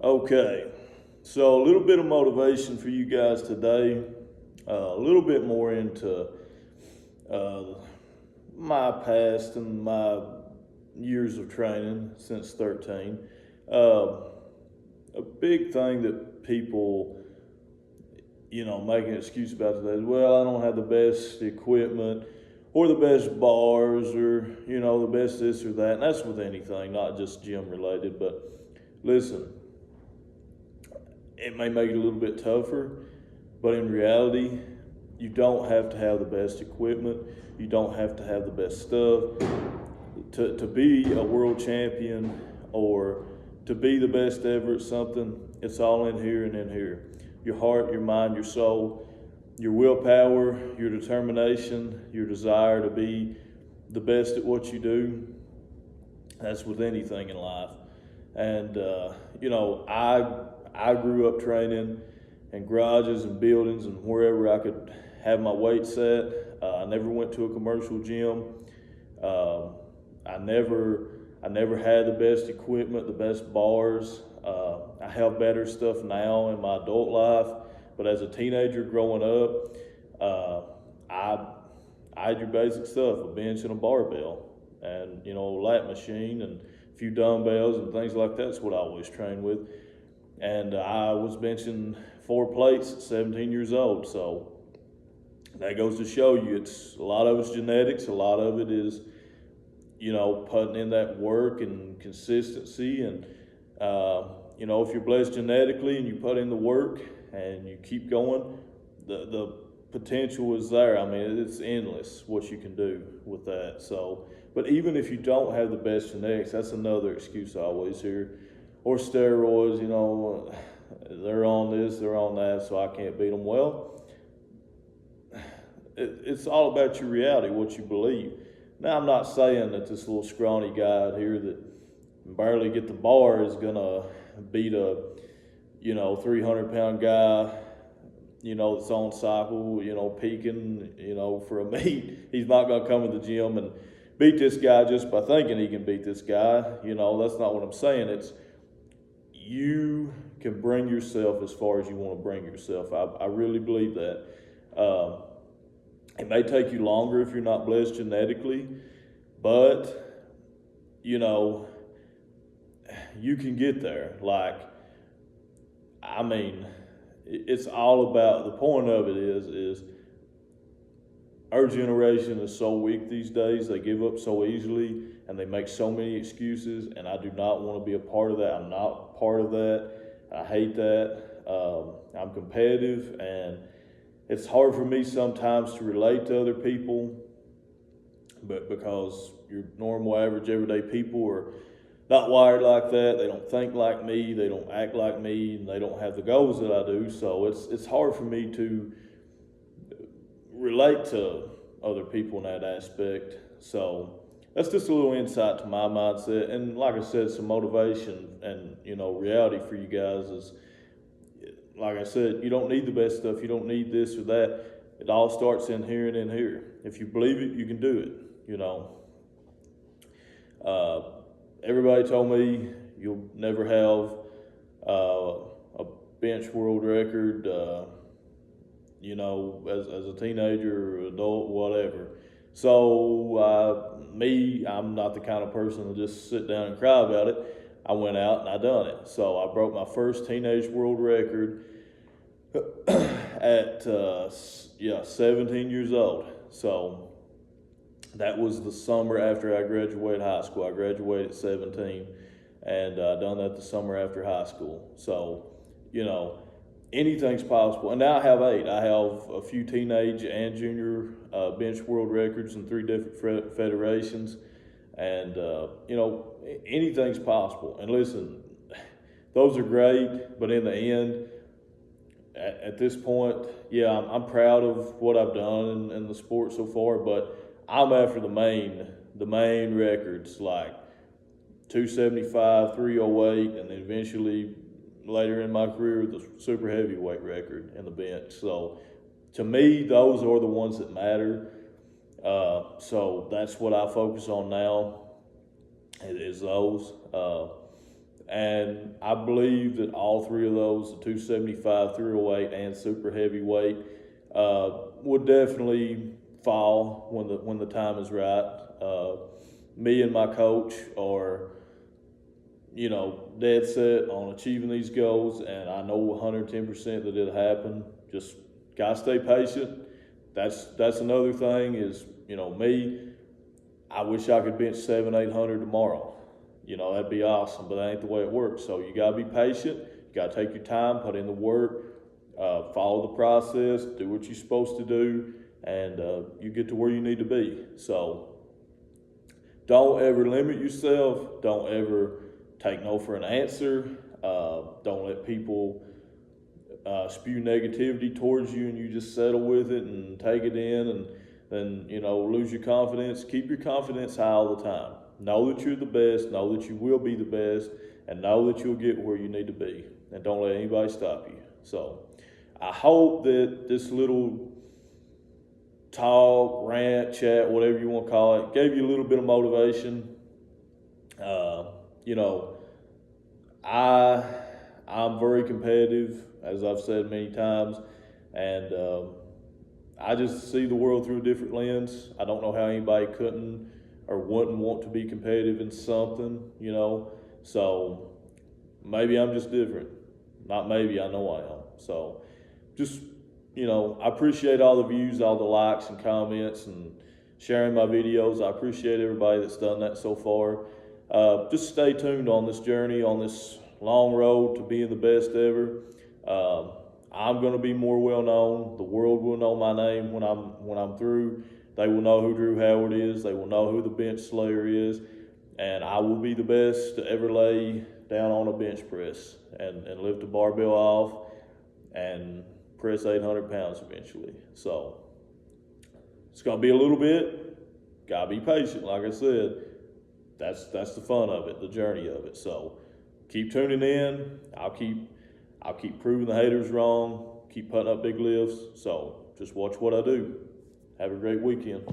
Okay, so a little bit of motivation for you guys today. A little bit more into uh, my past and my years of training since 13. Uh, a big thing that people, make an excuse about today is, well, I don't have the best equipment or the best bars or, the best this or that. And that's with anything, not just gym related. But listen, it may make it a little bit tougher, but in reality, you don't have to have the best equipment. You don't have to have the best stuff to be a world champion or to be the best ever at something. It's all in here and in here. Your heart, your mind, your soul, your willpower, your determination, your desire to be the best at what you do. That's with anything in life. And I grew up training in garages and buildings and wherever I could have my weight set. I never went to a commercial gym. Uh, I never had the best equipment, the best bars. I have better stuff now in my adult life, but as a teenager growing up, I had your basic stuff: a bench and a barbell, and a lat machine and a few dumbbells and things like that's what I always trained with. And I was benching 4 plates at 17 years old. So that goes to show you, it's a lot of it's genetics, a lot of it is putting in that work and consistency. And if you're blessed genetically and you put in the work and you keep going, the potential is there. I mean, it's endless what you can do with that. So, but even if you don't have the best genetics, that's another excuse I always hear. Or steroids, they're on this, they're on that, so I can't beat them. Well, it's all about your reality, what you believe. Now, I'm not saying that this little scrawny guy out here that can barely get the bar is gonna beat a 300-pound guy, that's on cycle, peaking, for a meet. He's not gonna come to the gym and beat this guy just by thinking he can beat this guy. That's not what I'm saying. It's you can bring yourself as far as you want to bring yourself. I really believe that. It may take you longer if you're not blessed genetically, but you can get there. It's all about, the point of it is our generation is so weak these days. They give up so easily and they make so many excuses, and I do not want to be a part of that. I'm not part of that. I hate that. I'm competitive, and it's hard for me sometimes to relate to other people, but because your normal, average, everyday people are not wired like that. They don't think like me. They don't act like me, and they don't have the goals that I do. So it's hard for me to relate to other people in that aspect. So that's just a little insight to my mindset. And like I said, some motivation and, reality for you guys is, like I said, you don't need the best stuff. You don't need this or that. It all starts in here and in here. If you believe it, you can do it, Everybody told me you'll never have a bench world record, as a teenager or adult, whatever. So I'm not the kind of person to just sit down and cry about it. I went out and I done it. So I broke my first teenage world record at 17 years old. So that was the summer after I graduated high school. I graduated at 17, and I done that the summer after high school. So, anything's possible. And now I have 8. I have a few teenage and junior bench world records in 3 different federations. And, anything's possible. And listen, those are great, but in the end, at this point, I'm proud of what I've done in the sport so far, but I'm after the main records, like 275, 308, and then eventually later in my career, the super heavyweight record in the bench. So to me, those are the ones that matter. So that's what I focus on now. is those. And I believe that all three of those, the 275, 308, and super heavyweight, would definitely fall when the time is right. Me and my coach are, dead set on achieving these goals, and I know 110% that it'll happen. Just gotta stay patient. That's another thing is, me, I wish I could bench 700-800 tomorrow. That'd be awesome, but that ain't the way it works. So you gotta be patient. You gotta take your time, put in the work, follow the process, do what you're supposed to do, and you get to where you need to be. So don't ever limit yourself. Don't ever take no for an answer. Don't let people spew negativity towards you and you just settle with it and take it in and then, lose your confidence. Keep your confidence high all the time. Know that you're the best, know that you will be the best, and know that you'll get where you need to be. And don't let anybody stop you. So I hope that this little talk, rant, chat, whatever you want to call it, gave you a little bit of motivation. I'm very competitive, as I've said many times, and I just see the world through a different lens. I don't know how anybody couldn't or wouldn't want to be competitive in something, So maybe I'm just different. Not maybe, I know I am. So just, I appreciate all the views, all the likes and comments and sharing my videos. I appreciate everybody that's done that so far. Just stay tuned on this journey, on this long road to being the best ever. I'm going to be more well known. The world will know my name when I'm through. They will know who Drew Howard is. They will know who the bench slayer is, and I will be the best to ever lay down on a bench press and lift a barbell off and press 800 pounds eventually. So it's going to be a little bit. Gotta be patient, like I said. That's the fun of it, the journey of it. So keep tuning in. I'll keep proving the haters wrong. Keep putting up big lifts. So just watch what I do. Have a great weekend.